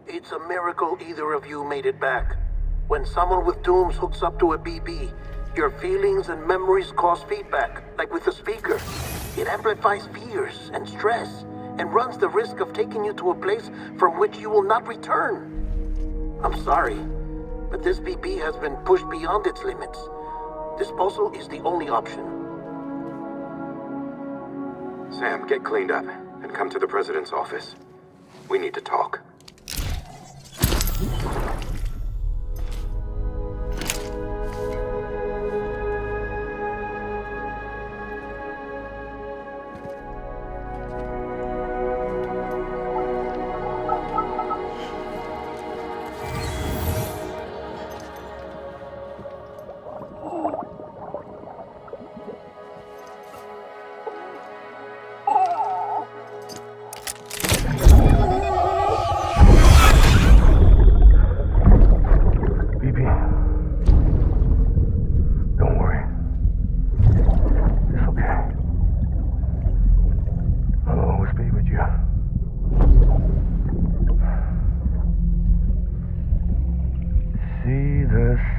It's a miracle either of you made it back. When someone with dooms hooks up to a BB, your feelings and memories cause feedback, like with a speaker. It amplifies fears and stress, and runs the risk of taking you to a place from which you will not return. I'm sorry, but this BB has been pushed beyond its limits. Disposal is the only option. Sam, get cleaned up and come to the president's office. We need to talk.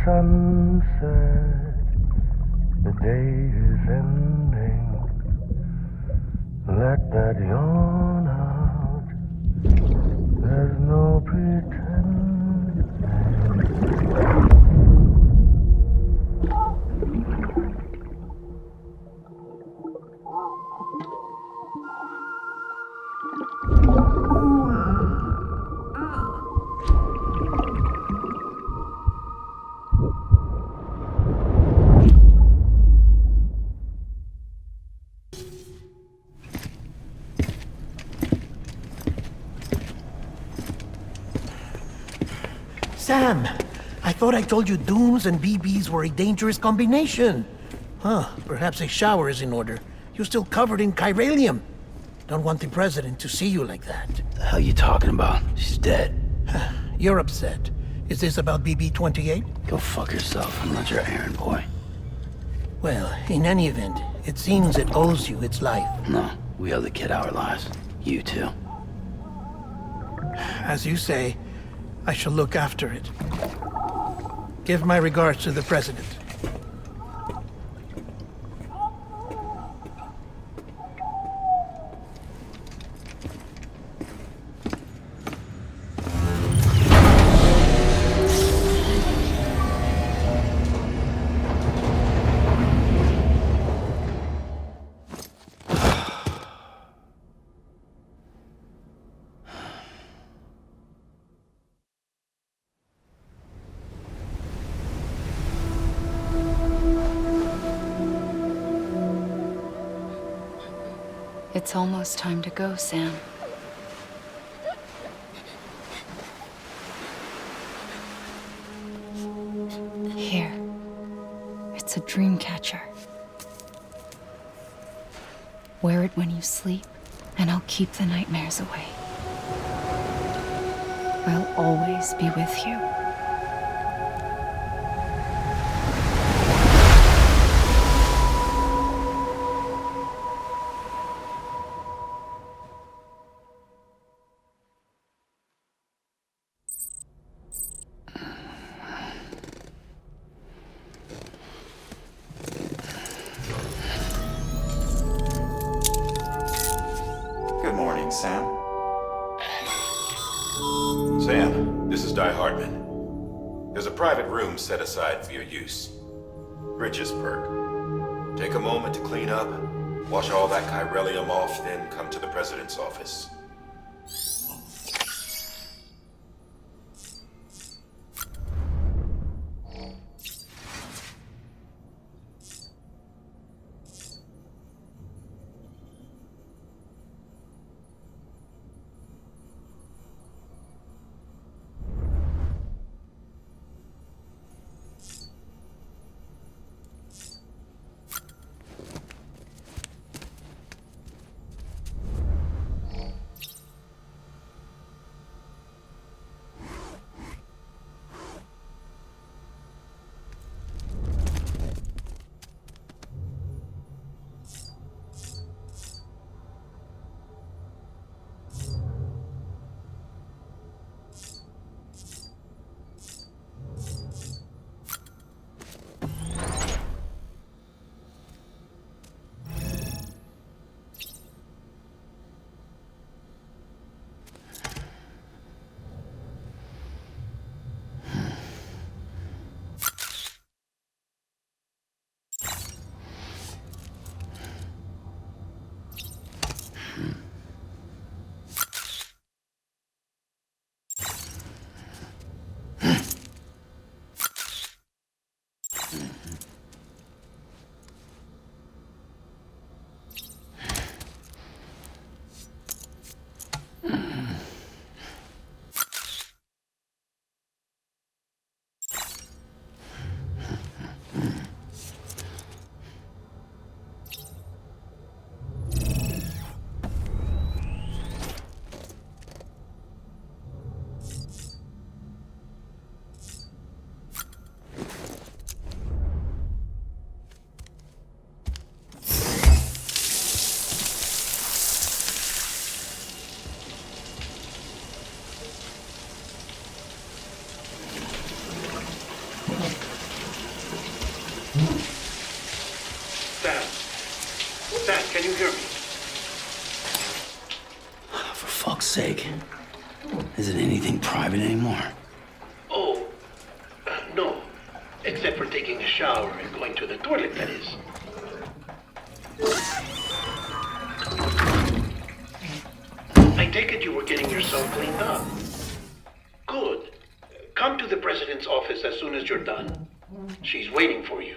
Sunset, the day is ending. Let that yawn out. There's no pretending. Sam, I thought I told you dooms and BBs were a dangerous combination. Huh, perhaps a shower is in order. You're still covered in chiralium. Don't want the president to see you like that. The hell you talking about? She's dead. You're upset. Is this about BB-28? Go fuck yourself. I'm not your errand boy. Well, in any event, it seems it owes you its life. No, we owe the kid our lives. You too. As you say, I shall look after it. Give my regards to the president. It's almost time to go, Sam. Here. It's a dream catcher. Wear it when you sleep, and I'll keep the nightmares away. I'll always be with you. Good morning, Sam. Sam, this is Di Hartman. There's a private room set aside for your use. Bridges perk. Take a moment to clean up, wash all that chiralium off, then come to the president's office. sake. Isn't anything private anymore? Oh, no. Except for taking a shower and going to the toilet, that is. I take it you were getting yourself cleaned up. Good. Come to the president's office as soon as you're done. She's waiting for you.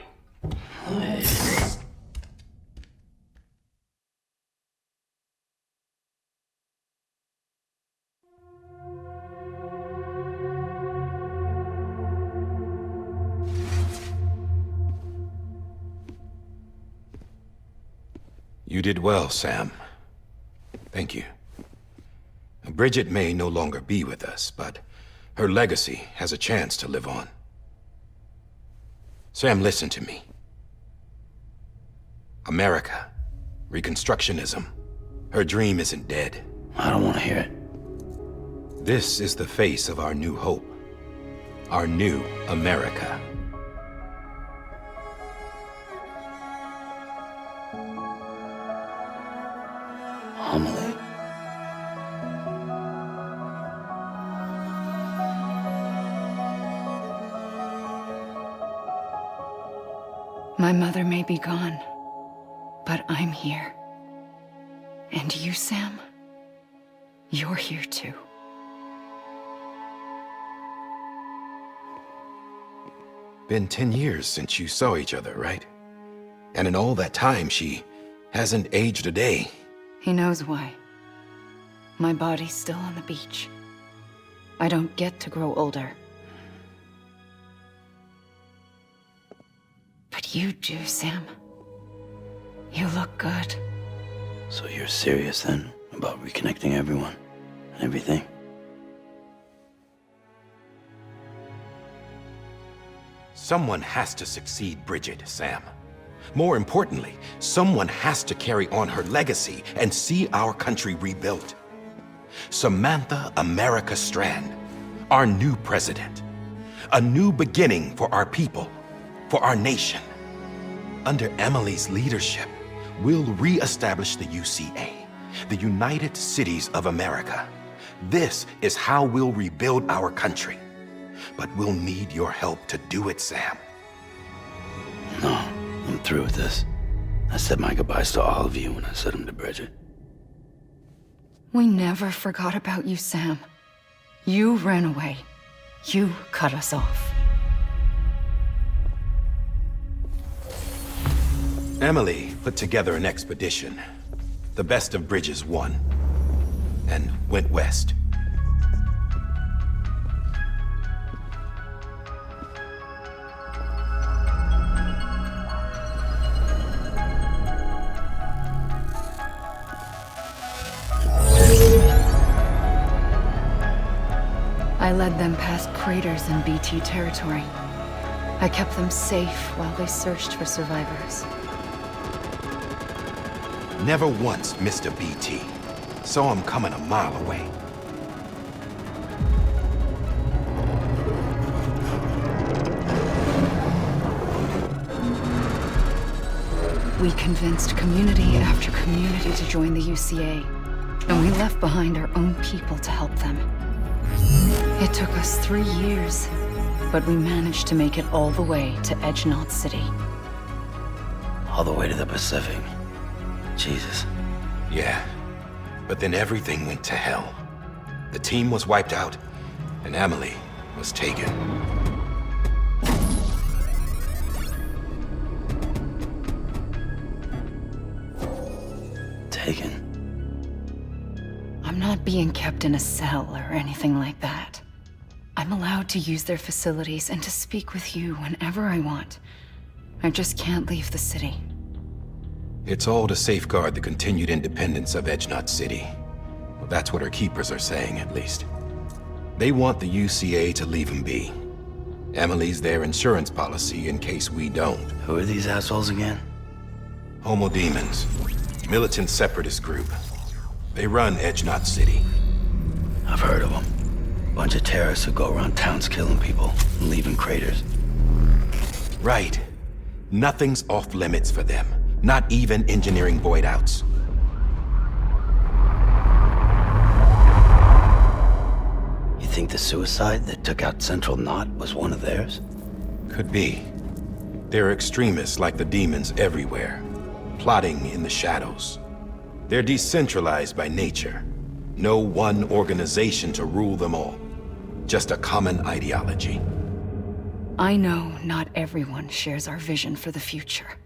You did well, Sam. Thank you. Bridget may no longer be with us, but her legacy has a chance to live on. Sam, listen to me. America, Reconstructionism, her dream isn't dead. I don't want to hear it. This is the face of our new hope. Our new America. Homily. My mother may be gone, but I'm here. And you, Sam? You're here too. Been 10 years since you saw each other, right? And in all that time, she hasn't aged a day. He knows why. My body's still on the beach. I don't get to grow older. But you do, Sam. You look good. So you're serious then about reconnecting everyone and everything? Someone has to succeed Bridget, Sam. More importantly, someone has to carry on her legacy and see our country rebuilt. Samantha America Strand, our new president. A new beginning for our people, for our nation. Under Emily's leadership, we'll re-establish the UCA, the United Cities of America. This is how we'll rebuild our country. But we'll need your help to do it, Sam. No, I'm through with this. I said my goodbyes to all of you when I said them to Bridget. We never forgot about you, Sam. You ran away. You cut us off. Emily put together an expedition. The best of Bridges won. And went west. I led them past craters in BT territory. I kept them safe while they searched for survivors. Never once missed a BT. Saw him coming a mile away. We convinced community after community to join the UCA, and we left behind our own people to help them. It took us 3 years, but we managed to make it all the way to Edgenot City. All the way to the Pacific. Jesus. Yeah, but then everything went to hell. The team was wiped out, and Emily was taken. Taken? I'm not being kept in a cell or anything like that. I'm allowed to use their facilities and to speak with you whenever I want. I just can't leave the city. It's all to safeguard the continued independence of Edgenot City. Well, that's what our keepers are saying, at least. They want the UCA to leave him be. Emily's their insurance policy in case we don't. Who are these assholes again? Homo Demons. Militant separatist group. They run Edgenot City. I've heard of them. Bunch of terrorists who go around towns killing people and leaving craters. Right. Nothing's off limits for them. Not even engineering void outs. think the suicide that took out Central Knot was one of theirs? Could be. There are extremists like the demons everywhere, plotting in the shadows. They're decentralized by nature. No one organization to rule them all. Just a common ideology. I know not everyone shares our vision for the future.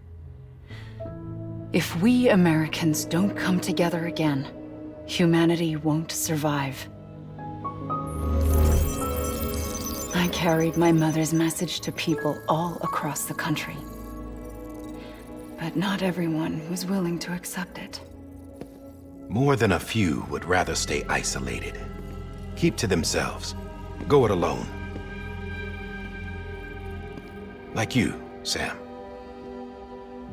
If we Americans don't come together again, humanity won't survive. I carried my mother's message to people all across the country. But not everyone was willing to accept it. More than a few would rather stay isolated. Keep to themselves. Go it alone. Like you, Sam.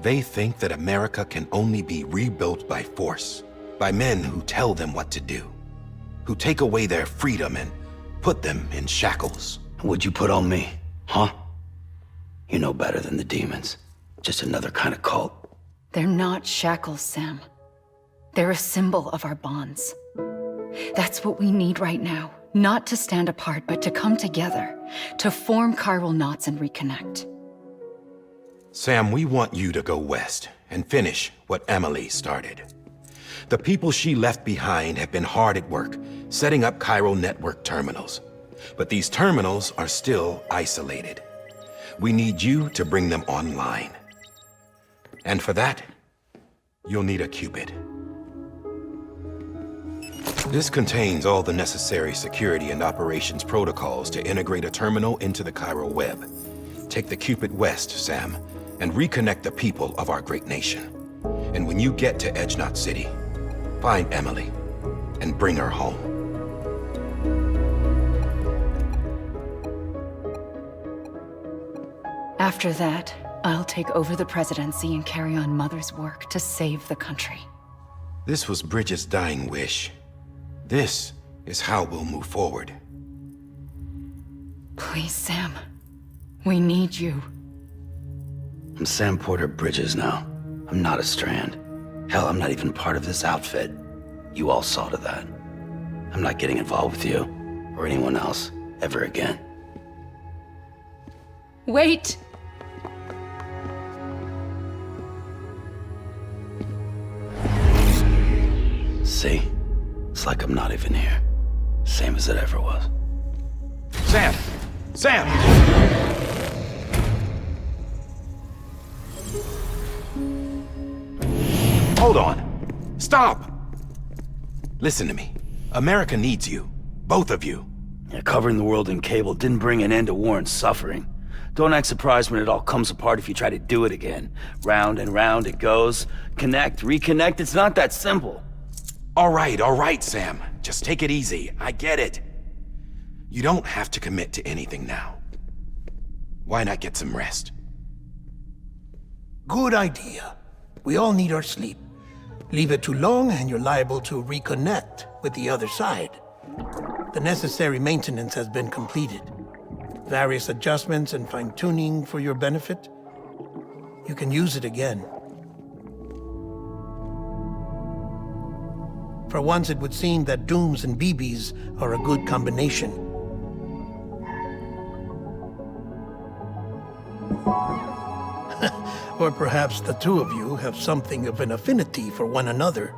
They think that America can only be rebuilt by force, by men who tell them what to do, who take away their freedom and put them in shackles. What'd you put on me, huh? You know better than the demons. Just another kind of cult. They're not shackles, Sam. They're a symbol of our bonds. That's what we need right now. Not to stand apart, but to come together, to form chiral knots and reconnect. Sam, we want you to go west and finish what Emily started. The people she left behind have been hard at work, setting up chiral network terminals. But these terminals are still isolated. We need you to bring them online. And for that, you'll need a Cupid. This contains all the necessary security and operations protocols to integrate a terminal into the chiral web. Take the Cupid west, Sam, and reconnect the people of our great nation. And when you get to Edge Knot City, find Emily and bring her home. After that, I'll take over the presidency and carry on Mother's work to save the country. This was Bridget's dying wish. This is how we'll move forward. Please, Sam. We need you. I'm Sam Porter Bridges now. I'm not a Strand. Hell, I'm not even part of this outfit. You all saw to that. I'm not getting involved with you, or anyone else, ever again. Wait! See? It's like I'm not even here. Same as it ever was. Sam! Sam! Hold on. Stop! Listen to me. America needs you. Both of you. Yeah, covering the world in cable didn't bring an end to war and suffering. Don't act surprised when it all comes apart if you try to do it again. Round and round it goes. Connect, reconnect, it's not that simple. All right, Sam. Just take it easy. I get it. You don't have to commit to anything now. Why not get some rest? Good idea. We all need our sleep. Leave it too long and you're liable to reconnect with the other side. The necessary maintenance has been completed. Various adjustments and fine-tuning for your benefit. You can use it again. For once, it would seem that Dooms and BBs are a good combination. Or perhaps the two of you have something of an affinity for one another.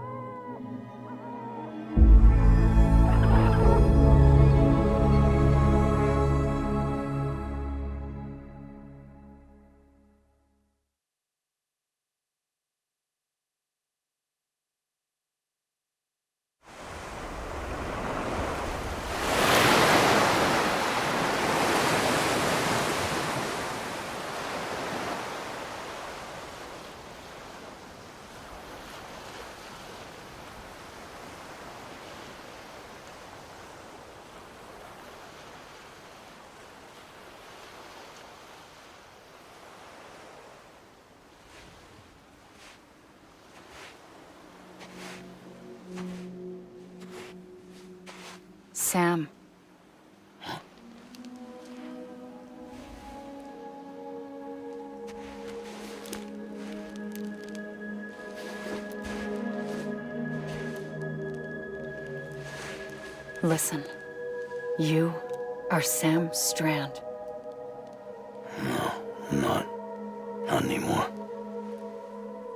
Sam. Listen. You are Sam Strand. No, I'm not. Not anymore.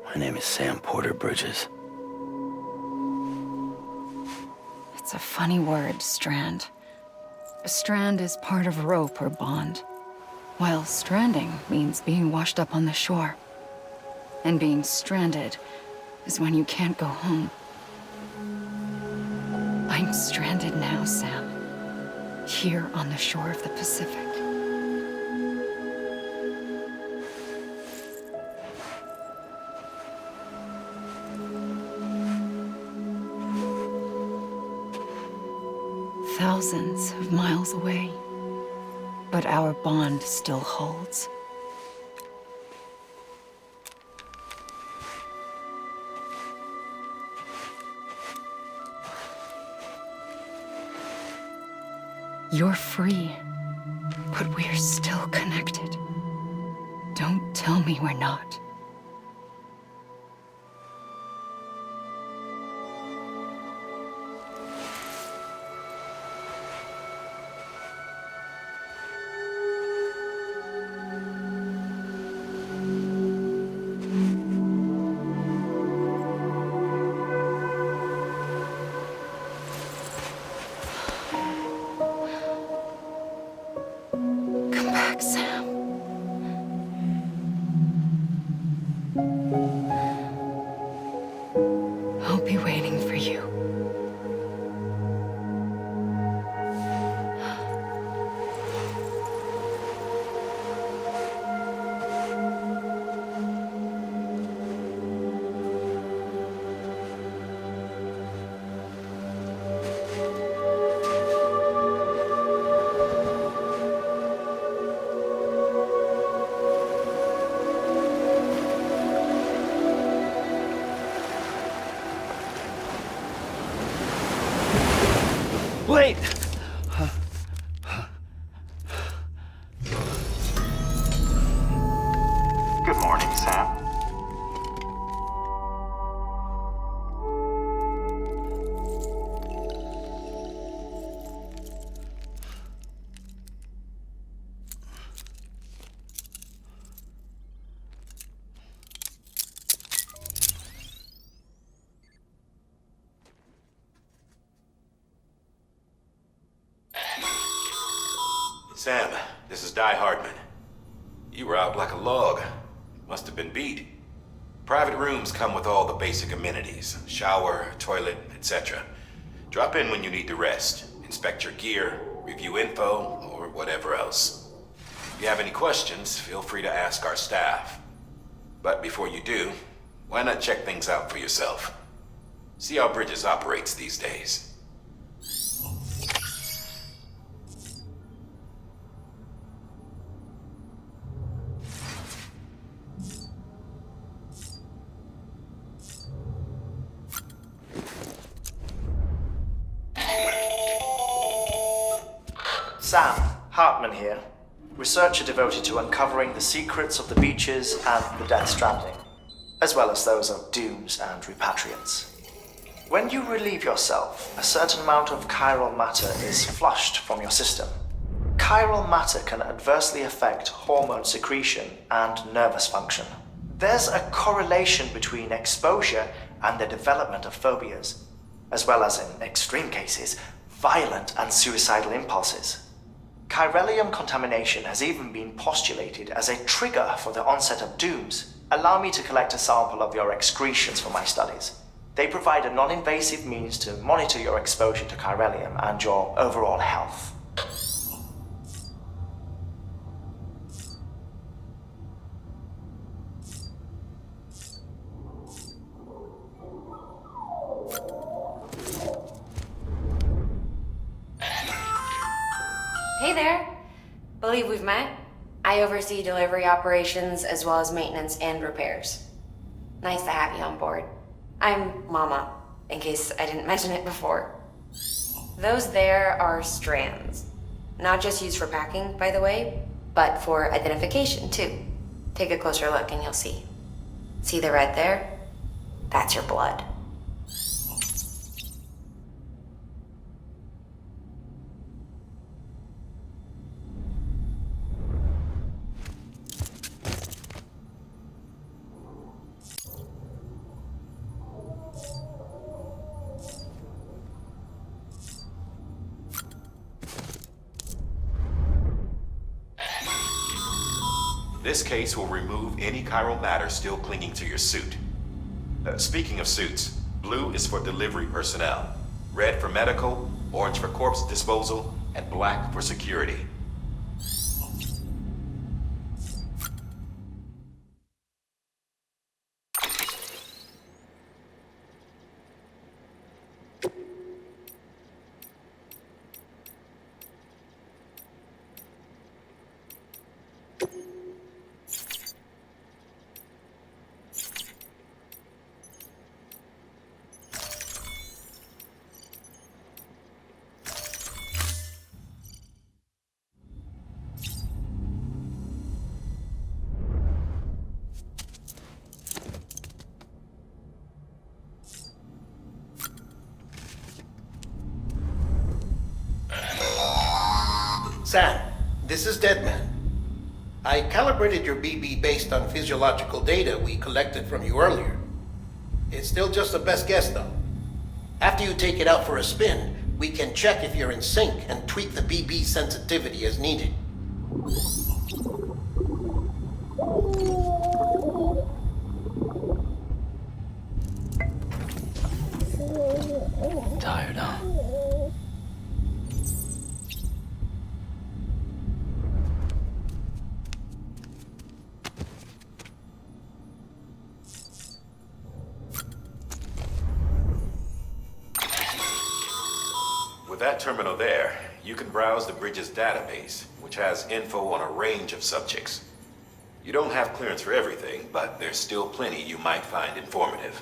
My name is Sam Porter Bridges. It's a funny word, strand. A strand is part of a rope or bond, while stranding means being washed up on the shore. And being stranded is when you can't go home. I'm stranded now, Sam. Here on the shore of the Pacific. Thousands of miles away, but our bond still holds. You're free, but we're still connected. Don't tell me we're not. Come back, Sam. I'll be waiting for you. Wait! Good morning, Sam. Sam, this is Di Hartman. You were out like a log. Must have been beat. Private rooms come with all the basic amenities. Shower, toilet, etc. Drop in when you need to rest. Inspect your gear, review info, or whatever else. If you have any questions, feel free to ask our staff. But before you do, why not check things out for yourself? See how Bridges operates these days. Sam, Hartman here, researcher devoted to uncovering the secrets of the beaches and the Death Stranding, as well as those of dooms and repatriants. When you relieve yourself, a certain amount of chiral matter is flushed from your system. Chiral matter can adversely affect hormone secretion and nervous function. There's a correlation between exposure and the development of phobias, as well as, in extreme cases, violent and suicidal impulses. Chiralium contamination has even been postulated as a trigger for the onset of dooms. Allow me to collect a sample of your excretions for my studies. They provide a non-invasive means to monitor your exposure to chiralium and your overall health. Hey there. Believe we've met. I oversee delivery operations as well as maintenance and repairs. Nice to have you on board. I'm Mama, in case I didn't mention it before. Those there are strands. Not just used for packing, by the way, but for identification too. Take a closer look and you'll see. See the red there? That's your blood. This case will remove any chiral matter still clinging to your suit. Speaking of suits, blue is for delivery personnel, red for medical, orange for corpse disposal, and black for security. Sam, this is Deadman. I calibrated your BB based on physiological data we collected from you earlier. It's still just a best guess, though. After you take it out for a spin, we can check if you're in sync and tweak the BB sensitivity as needed. Tired, huh? With that terminal there, you can browse the Bridges database, which has info on a range of subjects. You don't have clearance for everything, but there's still plenty you might find informative.